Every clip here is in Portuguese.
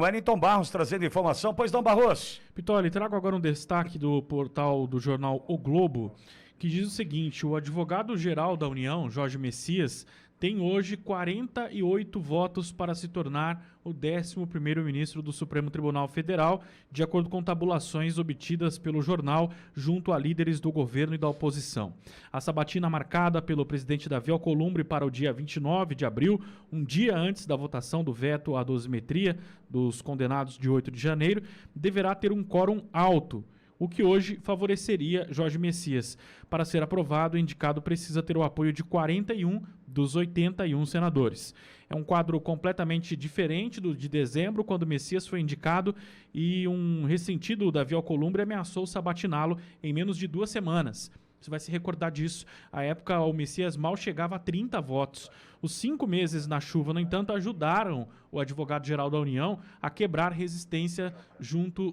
Wellington Barros trazendo informação, pois não, Barros? Pitoli, trago agora um destaque do portal do jornal O Globo, que diz o seguinte: o advogado-geral da União, Jorge Messias, tem hoje 48 votos para se tornar o 11º ministro do Supremo Tribunal Federal, de acordo com tabulações obtidas pelo jornal junto a líderes do governo e da oposição. A sabatina marcada pelo presidente Davi Alcolumbre para o dia 29 de abril, um dia antes da votação do veto à dosimetria dos condenados de 8 de janeiro, deverá ter um quórum alto, o que hoje favoreceria Jorge Messias. Para ser aprovado, o indicado precisa ter o apoio de 41 dos 81 senadores. É um quadro completamente diferente do de dezembro, quando Messias foi indicado e um ressentido Davi Alcolumbre ameaçou sabatiná-lo em menos de 2 semanas. Você vai se recordar disso. À época, o Messias mal chegava a 30 votos. Os 5 meses na chuva, no entanto, ajudaram o advogado-geral da União a quebrar resistências junto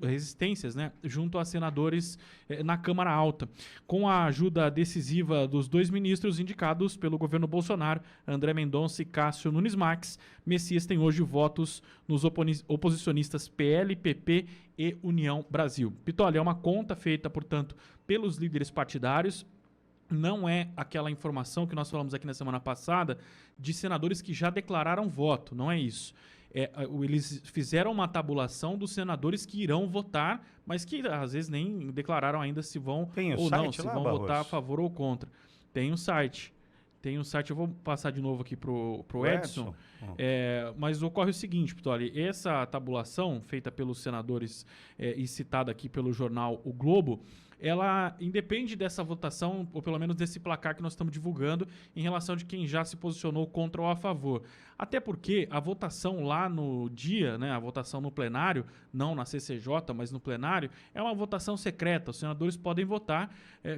a senadores na Câmara Alta. Com a ajuda decisiva dos 2 ministros indicados pelo governo Bolsonaro, André Mendonça e Cássio Nunes Marques, Messias tem hoje votos nos oposicionistas PL, PP e União Brasil. Pitoli, é uma conta feita, portanto, pelos líderes partidários. Não é aquela informação que nós falamos aqui na semana passada de senadores que já declararam voto, não é isso. Eles fizeram uma tabulação dos senadores que irão votar, mas que às vezes nem declararam ainda se vão ou não, se vão votar a favor ou contra. Tem um site. Eu vou passar de novo aqui pro Edson. Mas ocorre o seguinte, Pitoli, essa tabulação feita pelos senadores e citada aqui pelo jornal O Globo, ela independe dessa votação, ou pelo menos desse placar que nós estamos divulgando, em relação de quem já se posicionou contra ou a favor. Até porque a votação lá no dia, né, a votação no plenário, não na CCJ, mas no plenário, é uma votação secreta. Os senadores podem votar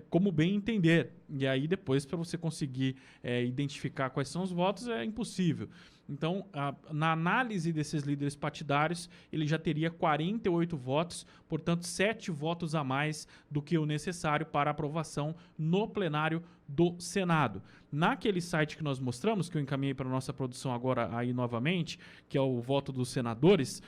como bem entender. E aí depois, para você conseguir identificar quais são os votos, é impossível. Então, na análise desses líderes partidários, ele já teria 48 votos, portanto, 7 votos a mais do que o necessário para aprovação no plenário do Senado. Naquele site que nós mostramos, que eu encaminhei para a nossa produção agora aí novamente, que é o voto dos senadores,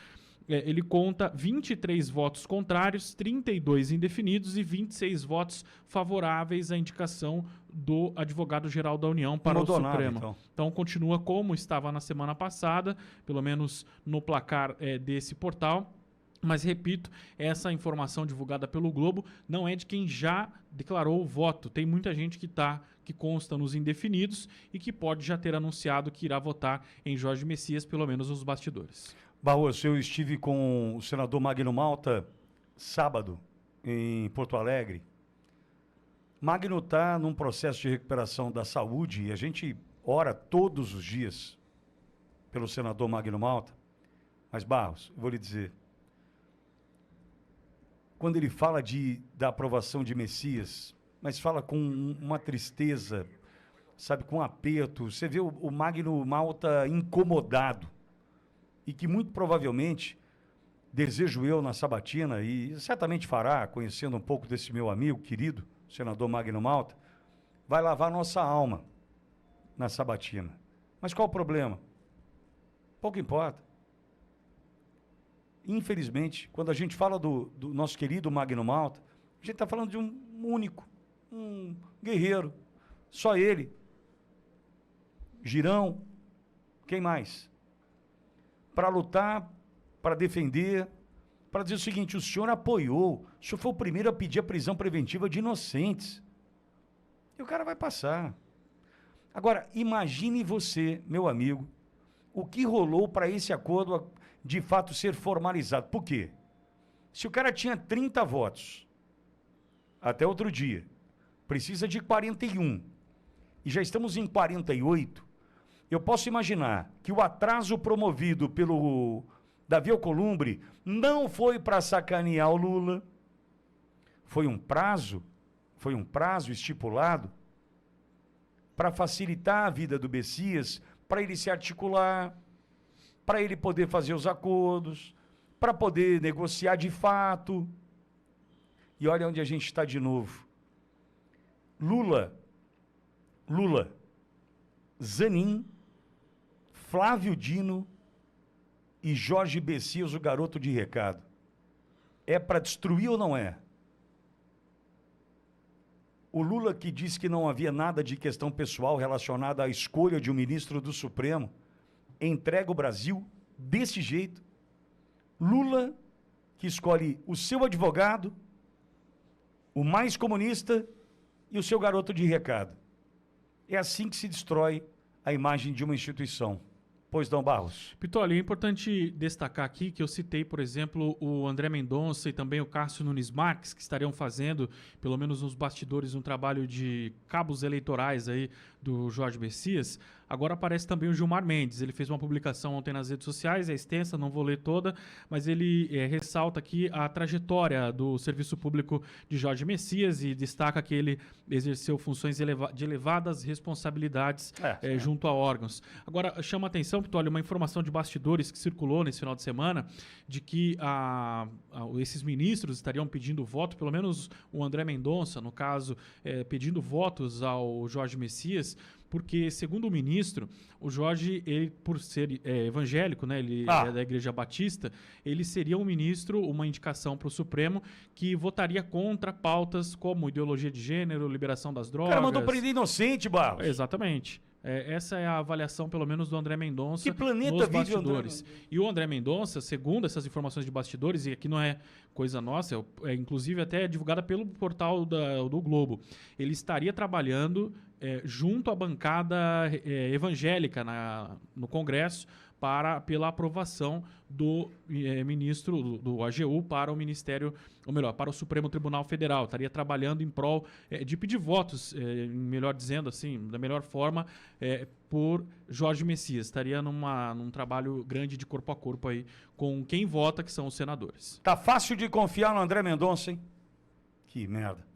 ele conta 23 votos contrários, 32 indefinidos e 26 votos favoráveis à indicação do advogado-geral da União para o Supremo. Então continua como estava na semana passada, pelo menos no placar desse portal. Mas, repito, essa informação divulgada pelo Globo não é de quem já declarou o voto. Tem muita gente que consta nos indefinidos e que pode já ter anunciado que irá votar em Jorge Messias, pelo menos nos bastidores. Barros, eu estive com o senador Magno Malta sábado em Porto Alegre. Magno está num processo de recuperação da saúde e a gente ora todos os dias pelo senador Magno Malta. Mas, Barros, eu vou lhe dizer, quando ele fala da aprovação de Messias, mas fala com uma tristeza, sabe, com um aperto, você vê o Magno Malta incomodado, e que muito provavelmente, desejo eu na sabatina, e certamente fará, conhecendo um pouco desse meu amigo querido, senador Magno Malta, vai lavar nossa alma na sabatina. Mas qual o problema? Pouco importa. Infelizmente, quando a gente fala do nosso querido Magno Malta, a gente está falando de um único, um guerreiro, só ele. Girão, quem mais? Para lutar, para defender, para dizer o seguinte: o senhor apoiou, o senhor foi o primeiro a pedir a prisão preventiva de inocentes. E o cara vai passar. Agora, imagine você, meu amigo, o que rolou para esse acordo de fato ser formalizado. Por quê? Se o cara tinha 30 votos, até outro dia, precisa de 41, e já estamos em 48, eu posso imaginar que o atraso promovido pelo Davi Alcolumbre não foi para sacanear o Lula, foi um prazo estipulado para facilitar a vida do Messias, para ele se articular, para ele poder fazer os acordos, para poder negociar de fato. E olha onde a gente está de novo. Lula, Zanin, Flávio Dino e Jorge Messias, o garoto de recado. É para destruir ou não é? O Lula, que disse que não havia nada de questão pessoal relacionada à escolha de um ministro do Supremo, entrega o Brasil desse jeito. Lula, que escolhe o seu advogado, o mais comunista e o seu garoto de recado. É assim que se destrói a imagem de uma instituição. Pois não, Barros? Pitoli, é importante destacar aqui que eu citei, por exemplo, o André Mendonça e também o Cássio Nunes Marques, que estariam fazendo, pelo menos nos bastidores, um trabalho de cabos eleitorais aí do Jorge Messias. Agora aparece também o Gilmar Mendes. Ele fez uma publicação ontem nas redes sociais, é extensa, não vou ler toda, mas ele ressalta aqui a trajetória do serviço público de Jorge Messias e destaca que ele exerceu funções de elevadas responsabilidades junto a órgãos. Agora, chama a atenção, Pitoli, uma informação de bastidores que circulou nesse final de semana, de que esses ministros estariam pedindo voto, pelo menos o André Mendonça, no caso, pedindo votos ao Jorge Messias, porque, segundo o ministro, o Jorge, ele, por ser evangélico, né, ele é da Igreja Batista, ele seria um ministro, uma indicação para o Supremo, que votaria contra pautas como ideologia de gênero, liberação das drogas. O cara mandou prender inocente, Barros. Exatamente. Essa é a avaliação, pelo menos, do André Mendonça que planeta nos vive bastidores. André... E o André Mendonça, segundo essas informações de bastidores, e aqui não é coisa nossa, inclusive até divulgada pelo portal do Globo, ele estaria trabalhando junto à bancada evangélica no Congresso pela aprovação do ministro do AGU para o Ministério, ou melhor, para o Supremo Tribunal Federal. Estaria trabalhando em prol de pedir votos, melhor dizendo assim, da melhor forma, por Jorge Messias. Estaria num trabalho grande de corpo a corpo aí com quem vota, que são os senadores. Tá fácil de confiar no André Mendonça, hein? Que merda.